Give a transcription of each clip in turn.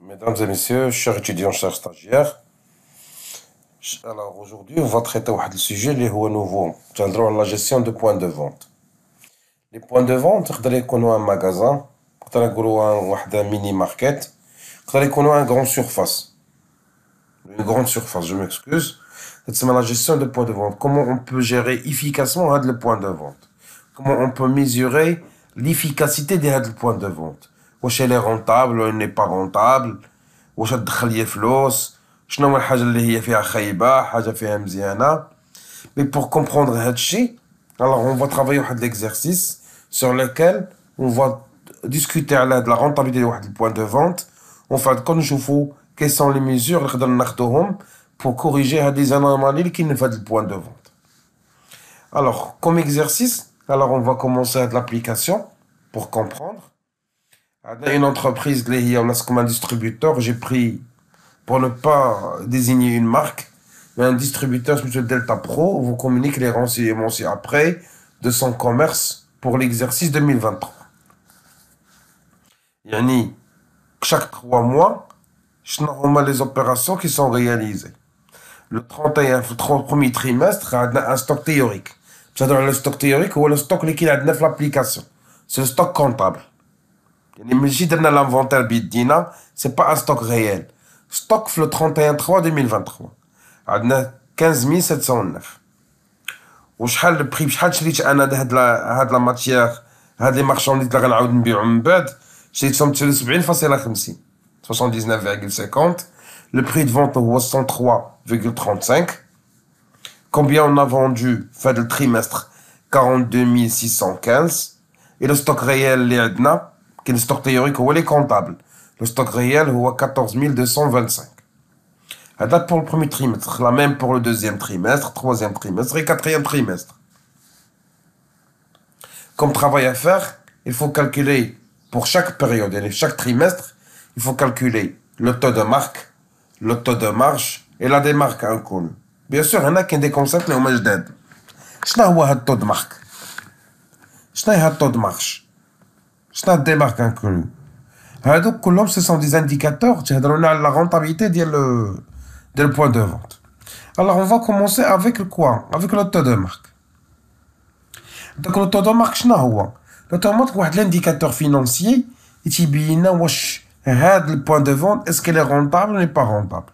Mesdames et messieurs, chers étudiants, chers stagiaires, alors aujourd'hui on va traiter un sujet qui est nouveau, c'est-à-dire la gestion de points de vente. Les points de vente, يقدر يكونوا un magasin, يقدر يكونوا un mini market, يقدر يكونوا un grand surface. Une grande surface, je m'excuse. C'est la gestion de points de vente. Comment on peut gérer efficacement le point de vente? Comment on peut mesurer l'efficacité de ce point de vente? واش elle est rentable ou elle n'est pas rentable? واش تدخل لي فلوس؟ شنو هو الحاجة اللي هي فيها خايبة؟ حاجة فيها مزيانة؟ Mais pour comprendre هادشي, alors on va travailler واحد l'exercice sur lequel on va discuter على la rentabilité de واحد point de vente. En fin de compte, نشوفوا quelles sont les mesures اللي نقدر ناخدوهم pour corriger هاد les anomalies اللي كاينين في هاد le point de vente. Alors, comme exercice, alors on va commencer avec l'application pour comprendre. Une entreprise, comme un distributeur, j'ai pris, pour ne pas désigner une marque, mais un distributeur, M. Delta Pro, vous communique les renseignements après de son commerce pour l'exercice 2023. Yani, chaque 3 mois, je n'ai les opérations qui sont réalisées. Le 31, le 30e trimestre, on a un stock théorique. C'est-à-dire le stock théorique, ou le stock qui est dans l'application. C'est le stock comptable. ماشي درنا l'inventaire بيدينا, c'est pas un stock réel. Stock le 31/3/2023 عندنا 15709. وشحال البري بشحال شريت انا هاد لا ماتيير, هاد لي مارشانديز اللي غنعاود نبيعهم من بعد, شريتهم ب 73.50 79,50. Le prix de vente هو 103,35. Combien on a vendu fin le trimestre? 42 615. Et le stock réel اللي عندنا, le stock théorique ou les comptables. Le stock réel est 14 225. La date pour le premier trimestre, la même pour le deuxième trimestre, troisième trimestre et quatrième trimestre. Comme travail à faire, il faut calculer pour chaque période, et chaque trimestre, il faut calculer le taux de marque, le taux de marge et la démarque inconnue. Bien sûr, il y en a qui ont des concepts qui sont جداد. شنو هو هاد التو de marque? شنو هي هاد التو de marge? شنو هاد démarque inconnue? هادوك كلهم ce sont des indicateurs تهضروا على la rentabilité ديال le point de vente. Alors on va commencer avec le quoi? Avec le taux de marque. Donc le taux de marque شنو هو? Le taux de marque واحد l'indicateur financier يتيبين لنا واش هاد le point de vente est-ce qu'elle est rentable ou n'est pas rentable.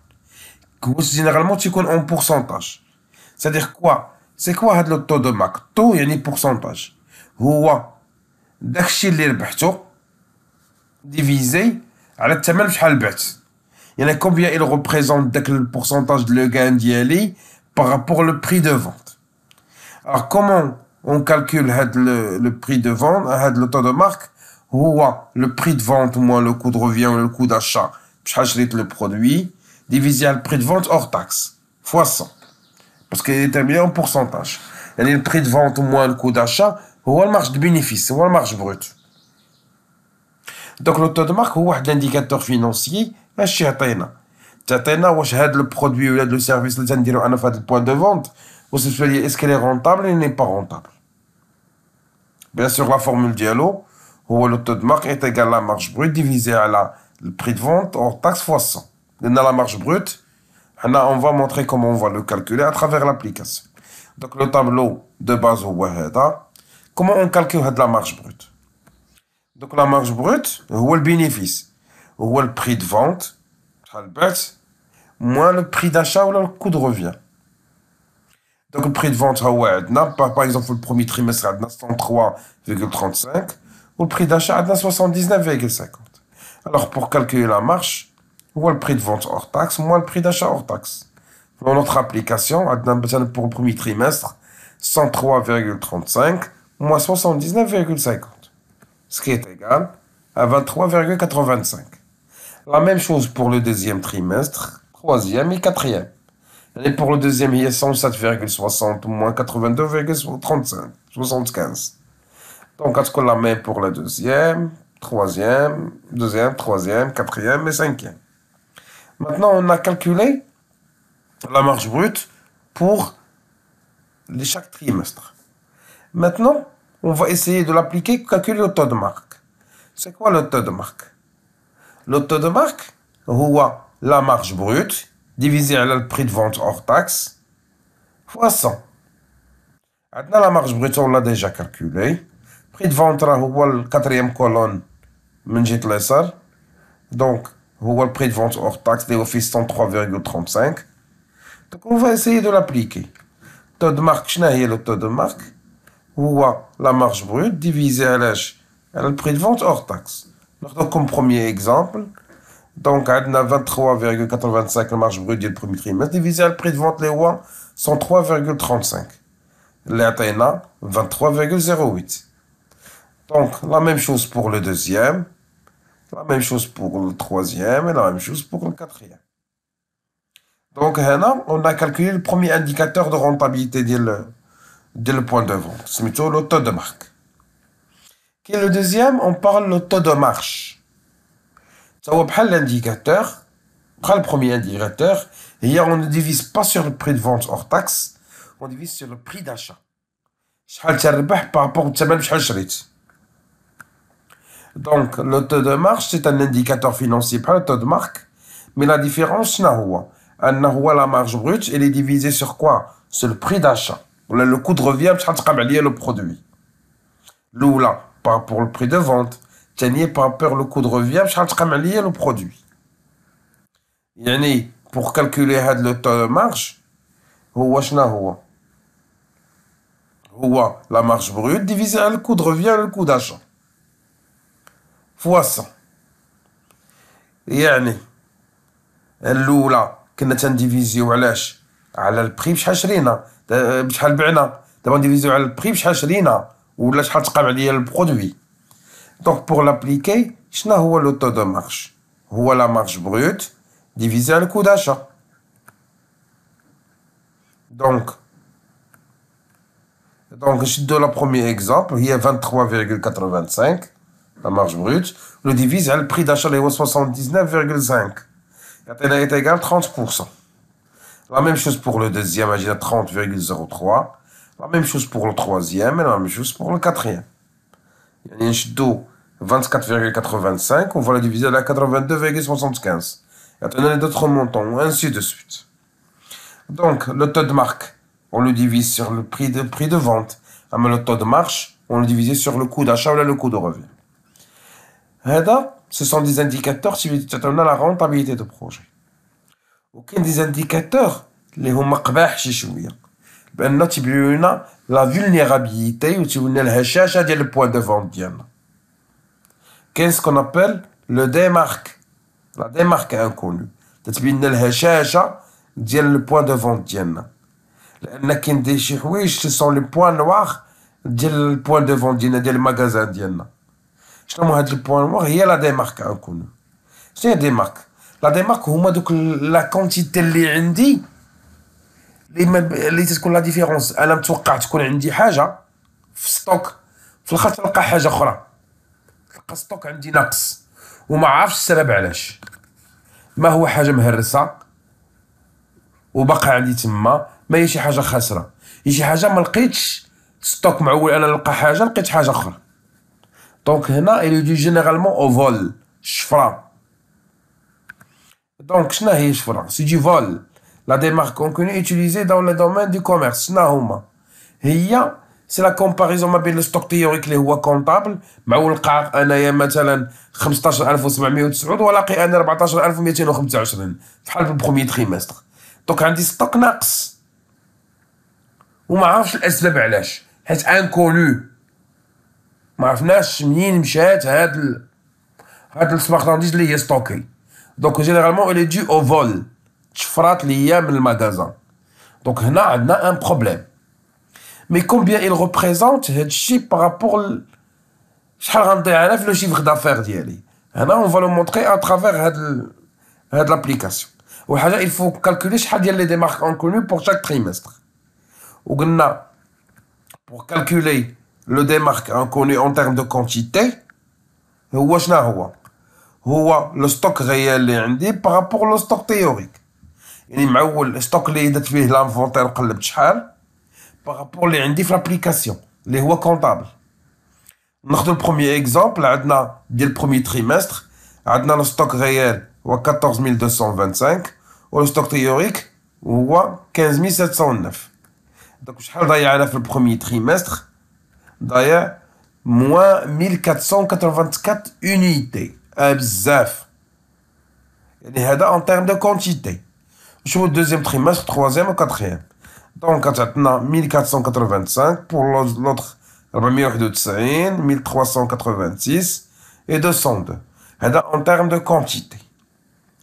Généralement تيكون en pourcentage. C'est-à-dire quoi? C'est quoi هاد le taux de marque? Taux يعني pourcentage. هو داكشي اللي ربحتو ديفيزي على الثمن شحال بعت. يعني combien il représente داك le pourcentage de le gain ديالي par rapport au prix de vente. Alors comment on calcule le prix de vente, le taux de marque? هو le prix de vente moins le coût de revient ou le coût d'achat بشحال شريت le produit divisé par le prix de vente hors taxe fois 100 parce qu'il est déterminé en pourcentage. يعني le prix de vente moins le coût d'achat هو المارج de bénéfice, هو المارج brut. Donc le taux de marque هو واحد l'indicateur financier اش تعطينا واش هاد le produit ou le service اللي تنديرو انا في هاد point de vente واش est-ce qu'elle est rentable ou n'est pas rentable. Bien sûr la formule ديالو هو le taux de marque est égal à la marge brute divisé à le prix de vente hors taxe fois 100. لأن la marge brute, on va montrer comment on va le calculer à travers l'application. Donc le tableau de base هو هذا. Comment on calcule la marge brute? Donc la marge brute, هو le bénéfice, هو le prix de vente, moins le prix d'achat ou le coût de revient. Donc le prix de vente, par exemple le premier trimestre, 103,35, ou le prix d'achat, 79,50. Alors pour calculer la marge, هو le prix de vente hors taxe, moins le prix d'achat hors taxe. Dans notre application, pour le premier trimestre, 103,35 moins 79,50, ce qui est égal à 23,85. La même chose pour le deuxième trimestre, troisième et quatrième. Et pour le deuxième, il y a 107,60 moins 82,75. Donc, est-ce qu'on la même pour le deuxième, troisième, quatrième et cinquième. Maintenant, on a calculé la marge brute pour chaque trimestre. Maintenant, on va essayer de l'appliquer, calculer le taux de marque. C'est quoi le taux de marque? Le taux de marque, هو la marge brute divisé على le prix de vente hors taxe fois 100. عندنا la marge brute on l'a déjà calculé. Prix de vente راه هو الكاتريام كولون من جهة اليسار. Donc هو le prix de vente hors taxe اللي هو فيه 103,35. Donc on va essayer de l'appliquer. Taux de marque, شنو هي le taux de marque? هو la marge brute divisé على le prix de vente hors taxe. Donc comme premier exemple, donc on a 23,85 la marge brute du premier trimestre divisé à le prix de vente les هو 103,35. اللي عطينا 23,08. Donc la même chose pour le deuxième, la même chose pour le troisième et la même chose pour le quatrième. Donc هنا on a calculé le premier indicateur de rentabilité ديال le point de vente, c'est plutôt le taux de marque. Qui est le deuxième, on parle le taux de marge. Ça va بحال l'indicateur, بحال le premier indicateur, et on ne divise pas sur le prix de vente hors taxe, on divise sur le prix d'achat. شحال تربح par rapport au ثمن شحال شريت. Donc le taux de marge c'est un indicateur financier بحال le taux de marque, mais la différence شنو هو؟ أنه هو la marge brute elle est divisée sur quoi? Sur le prix d'achat. ولا le coût de revient بشحال تقام عليا le produit. الأولى par rapport au prix de vente, الثانية par rapport au coût de revient بشحال تقام عليا le produit. يعني pour calculer هاد le taux de marge هو شنو هو؟ هو la marge brute divisé على le coût de revient et le coût d'achat fois 100. يعني الأولى كنا تنديفيزيو علاش؟ على البري بشحال شرينا بشحال بعنا. دابا نديفيزيو على البري بشحال شرينا ولا شحال تقام عليا البرودوي. دونك بور لابليكي شنو هو لو طو دو مارج؟ هو لا مارج بروت ديفيزي على الكو داشا. دونك نشدو لا بروميير اكزومبل هي 23,85 لا مارج بروت لو ديفيز على البري داشا اللي هو 79,5 يعطينا ايت ايغال 30%. La même chose pour le deuxième, à 30,03. La même chose pour le troisième et la même chose pour le quatrième. Il y a un 24,85, on va le diviser à 82,75. Et on a d'autres montants, ainsi de suite. Donc, le taux de marque, on le divise sur le prix de vente. Mais le taux de marge, on le divise sur le coût d'achat ou le coût de revient. Ce sont des indicateurs qui ont la rentabilité de projet. وكاين دي انديكاتور اللي هما قباح شي شويه بانه تيبينوا لنا لا فولنيرابيليتي وتيبينوا لنا الهشاشه ديال البوان دو فونت ديالنا. كاين سكون ابل لو ديمارك لا ديمارك انكونو تتبين لنا الهشاشه ديال البوان دو فونت ديالنا لان كاين دي شي حوايج سي سون لي بوان نوار ديال البوان دو فونت ديالنا ديال المغازان ديالنا. شنو هما هاد البوان نوار؟ هي لا ديمارك انكونو. شنو هي ديمارك؟ لا ديمارك هما دوك لا كونتيتي اللي عندي اللي تتكون لا ديفيرونس. انا متوقع تكون عندي حاجه في ستوك في الاخر تلقى حاجه اخرى، تلقى ستوك عندي ناقص وما عارفش السبب علاش. ما هو حاجه مهرسه وبقى عندي تما، ما هي شي حاجه خاسره، هي شي حاجه ما لقيتش ستوك معول انا نلقى حاجه لقيت حاجه اخرى. دونك هنا il est généralement au vol الشفره. Donc, شنو هي الشفرة؟ C'est du vol. La démarque qu'on connaît utilisée dans le domaine du commerce. شنو هما؟ هي c'est la comparaison ما بين الستوك تيوريك اللي هو كونطابل مع لقى انايا مثلا 15709 ولاقي انا 14225 بحال في البروميي تريمستر. دونك عندي ستوك ناقص وما عرفش الاسباب علاش، حيت انكونو ما عرفناش منين مشات هاد السمارتانديز اللي هي ستوكي. Donc généralement elle est due au vol تشفرات اللي هي من المغازان. Donc هنا عندنا un problème. Mais combien il représente هاد الشيء بارابور شحال غنضيع انا في لو شيفر دافير ديالي. هنا on va le montrer à travers هاد l'application. وحاجه il faut calculer شحال ديال لي ديمارك انكونو pour chaque trimestre. وقلنا pour calculer le démarque inconnu en termes de quantité هو شنو هو لو ستوك ريال اللي عندي بارابور لو ستوك تيوريك. يعني معول ستوك اللي درت فيه لانفونتير وقلبت شحال بارابور اللي عندي في لابليكاسيون اللي هو كونطابل. ناخذ البروميير اكزومبل عندنا ديال البروميير تريمستر عندنا لو ستوك ريال هو 14225 والستوك تيوريك هو 15709. دونك شحال ضيعنا في البروميي تريمستر؟ ضيع موان 1484 unité. بزاف. يعني هذا en termes de quantité. شوفوا الدوزيام تريمستر troisième و quatrième. دونك كتعطينا 1485 pour l'autre 491 1386 et 202. هذا en termes de quantité.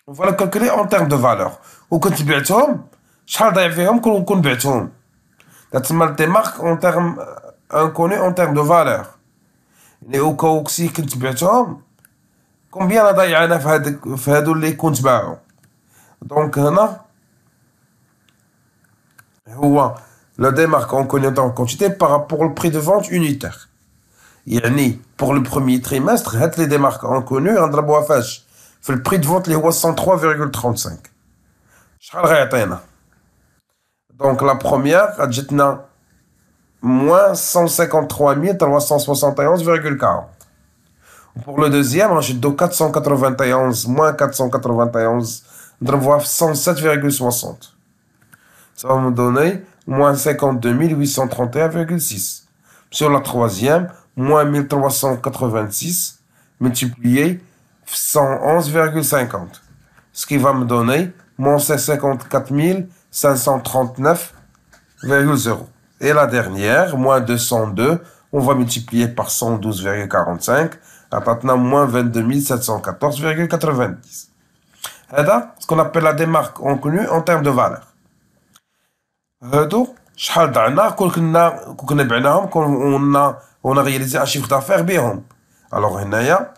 On va le calculer en termes de valeur. وكنت بعتهم شحال ضيع فيهم كون بعتهم. تسمى الديمارك en termes inconnus en termes de valeur. يعني وكاو كسي كنت بعتهم كومبيان ضيعنا في هادو اللي كنت باعو. دونك هنا هو le démarque en connu en quantité par rapport au prix de vente unitaire. يعني pour le premier trimestre هاد les démarques en connu غنضربوها فاش في البري دو فونت اللي هو 103.35. شحال غيعطينا؟ دونك لا بروميير غتجينا moins 153 371,40. Pour le deuxième, غنشدو 491 moins 491 نضربوها في 107,60. Ça va me donner moins 52 831,6. Sur la troisième, moins 1386 multiplié 111,50. Ce qui va me donner moins 54 539,0. Et la dernière, moins 202, on va multiplier par 112,45. À maintenant, moins 22 714,90. C'est ce qu'on appelle la démarque inconnue en termes de valeur. هادو شحال ضعنا كون كنا بعناهم on a réalisé un chiffre d'affaires بهم. Alors هنايا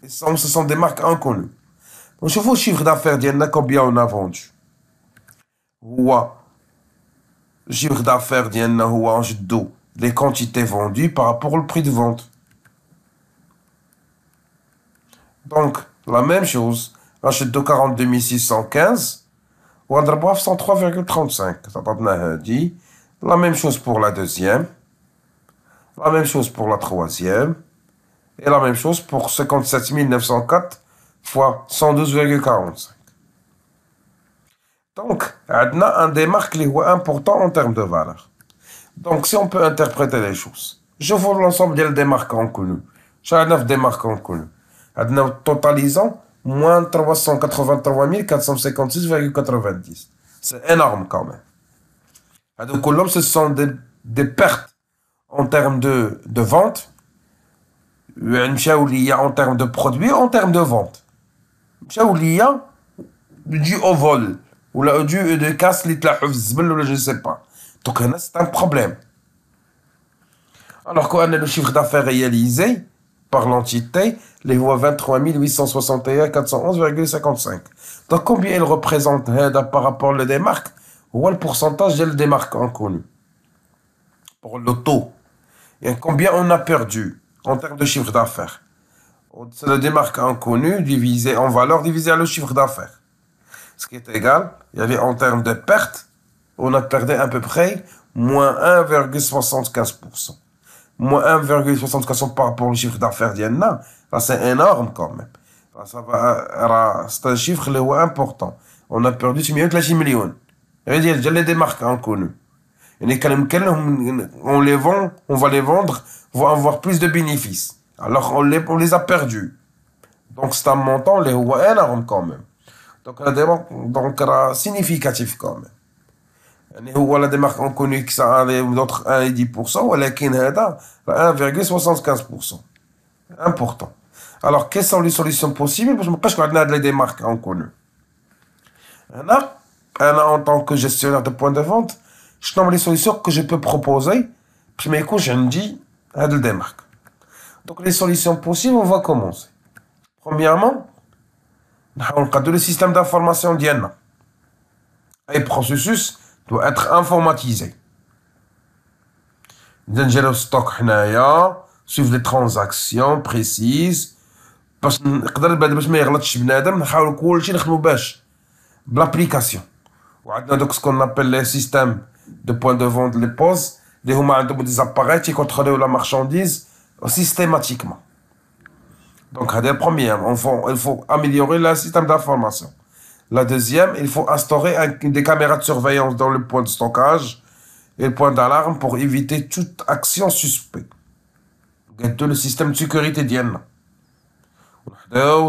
ce sont des marques inconnues. ونشوفوا الشيفر d'affaires ديالنا combien on a vendu. هو le chiffre d'affaires ديالنا هو نشدو les quantités vendues par rapport au prix de vente. Donc la même chose, نشدو 42 615 ونضربوها في 103,35. تعطينا هادي. La même chose pour la deuxième, la même chose pour la troisième, et la même chose pour 57 904 fois 112,45. Donc, on a un démarque qui est important en termes de valeur. Donc, si on peut interpréter les choses, je vois l'ensemble des démarques inconnues. J'ai 9 démarques inconnues. On totalisant moins 383 456,90. C'est énorme quand même. Donc, ce sont des pertes en termes de vente, en termes de produits, en termes de vente. Dû au vol, ou dû de casse, je ne sais pas. Donc, c'est un problème. Alors qu'on a le chiffre d'affaires réalisé par l'entité, les voix 23 861 411,55. Donc, combien il représente par rapport aux démarques? Ou le pourcentage des démarques inconnues pour le taux. Et combien on a perdu en termes de chiffre d'affaires? C'est le démarque inconnu divisé en valeur divisé à le chiffre d'affaires. Ce qui est égal, il y avait en termes de pertes, on a perdu à peu près moins 1,75%. Moins 1,75% par rapport au chiffre d'affaires d'Yanna, c'est énorme quand même. C'est un chiffre qui est important. On a perdu 6 millions. Il y a des marques inconnues. On les vend, on va les vendre, on va avoir plus de bénéfices. Alors on les a perdus. Donc c'est un montant qui est énorme quand même. Donc significatif quand même. هو لا ديمارك انكوني كسا d'autres 1 et 10%, ولكن هذا 1,75%. Important. Alors, quelles sont les solutions possibles باش مابقاش عندنا هاد لي ديمارك انكوني؟ أنا en tant que gestionnaire de point de vente, شنو هما les solutions que je peux proposer باش ما يكونش عندي هاد الديمارك. Donc les solutions possibles, on va commencer. Premièrement, نحاول نقادو le système d'information ديالنا. أي processus doit être informatisé. نجيرو ستوك حنايا suivre les transactions précises باش نقدر باش ما يغلطش بنادم نحاول كلشي نخدمو باش بلابليكاسيون. وعندنا دوك سكون نابيل لي سيستيم دو بوين دو فونت لي بوز اللي هما عندهم دي زاباري تيكونتروليو لا مارشانديز systématiquement. Donc, la première, il faut améliorer le système d'information. La deuxième, il faut instaurer des caméras de surveillance dans le point de stockage et le point d'alarme pour éviter toute action suspecte. Tout le système de sécurité d'Yenna.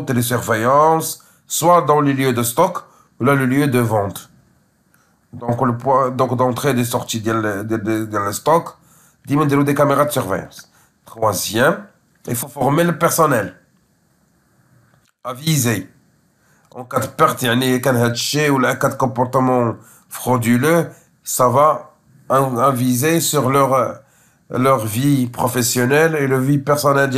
Télésurveillance, soit dans les lieux de stock ou là le lieu de vente. Donc, le point d'entrée et de sortie dans le stock, des caméras de surveillance. Troisième, il faut former le personnel. Aviser. En cas de perte, ou en cas de comportement frauduleux, ça va aviser sur leur vie professionnelle et leur vie personnelle.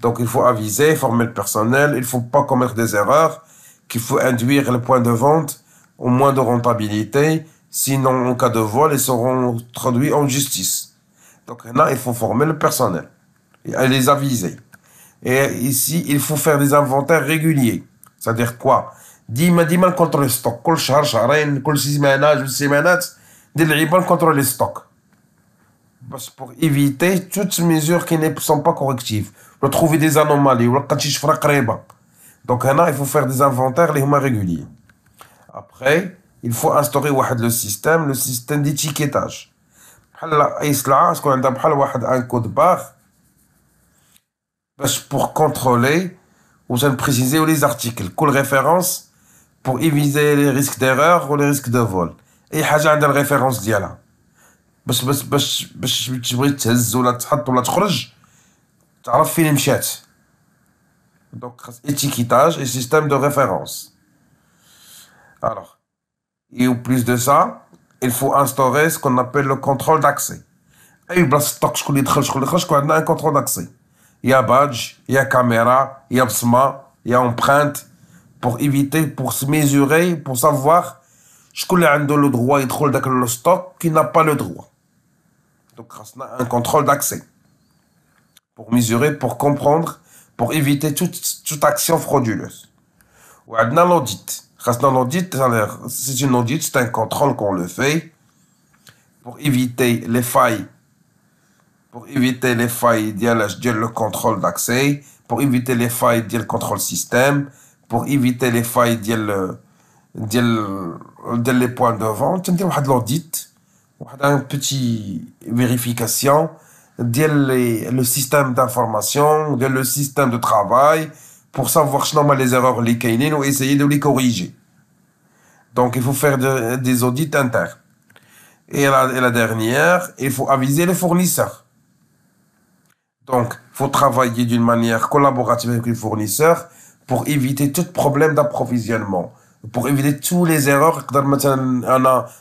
Donc il faut aviser, former le personnel, il ne faut pas commettre des erreurs, qu'il faut induire le point de vente au moins de rentabilité, sinon en cas de vol, ils seront traduits en justice. Donc là, il faut former le personnel et les aviser. Et ici, il faut faire des inventaires réguliers. C'est-à-dire quoi? ديما contre le stock. كل شهر شهرين كل سيمانة جوج سيمانات دير العيبة contre les stocks. Pour éviter toutes mesures qui ne sont pas correctives. Pour trouver des anomalies. Donc là, il faut faire des inventaires réguliers. Après, il faut instaurer le système d'étiquetage. Un code barre pour contrôler ou préciser les articles, quelle référence pour éviter les risques d'erreur ou les risques de vol. Et حاجة عندها الريفيرونس ديالها باش تبغي تهز ولا تحط ولا تخرج تعرف فين مشات. Donc étiquetage et système de référence. Alors, et au plus de ça, il faut instaurer ce qu'on appelle le contrôle d'accès. Et بلا stock شكون اللي يدخل شكون اللي يخرج كون عندنا un contrôle d'accès. Il y a badge, il y a caméra, il y a bsma, il y a empreinte pour éviter, pour se mesurer, pour savoir ce qu'on a le droit de dans le stock qui n'a pas le droit. Donc, on a un contrôle d'accès pour mesurer, pour comprendre, pour éviter toute action frauduleuse. On a l'audit. L'audit, c'est une audit, c'est un contrôle qu'on le fait pour éviter les failles. Pour éviter les failles le contrôle d'accès, pour éviter les failles du contrôle système, pour éviter les failles les points de vente. On a l'audit, une petite vérification le système d'information, le système de travail, pour savoir les erreurs les kainin ou essayer de les corriger. Donc il faut faire des audits internes. Et la dernière, il faut aviser les fournisseurs. Donc, il faut travailler d'une manière collaborative avec les fournisseurs pour éviter tout problème d'approvisionnement, pour éviter toutes les erreurs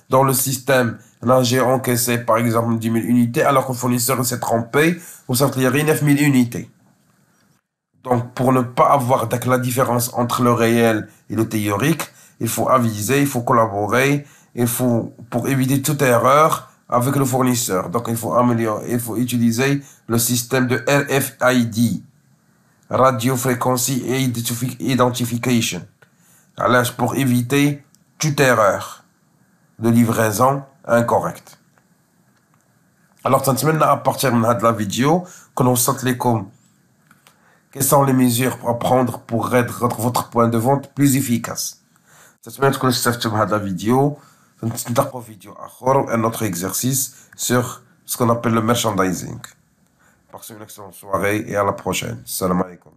dans le système. Là, j'ai encaissé par exemple 10 000 unités alors que le fournisseur s'est trompé ou ça veut dire 9 000 unités. Donc, pour ne pas avoir la différence entre le réel et le théorique, il faut aviser, il faut collaborer, pour éviter toute erreur avec le fournisseur. Donc, il faut utiliser le système de RFID, Radio Frequency Identification, pour éviter toute erreur de livraison incorrecte. Alors, à partir de la vidéo, que nous sommes quelles sont les mesures à prendre pour rendre votre point de vente plus efficace. J'espère que vous avez de la vidéo. Un autre exercice sur ce qu'on appelle le merchandising. Passez une excellente soirée et à la prochaine. Salam alaikum.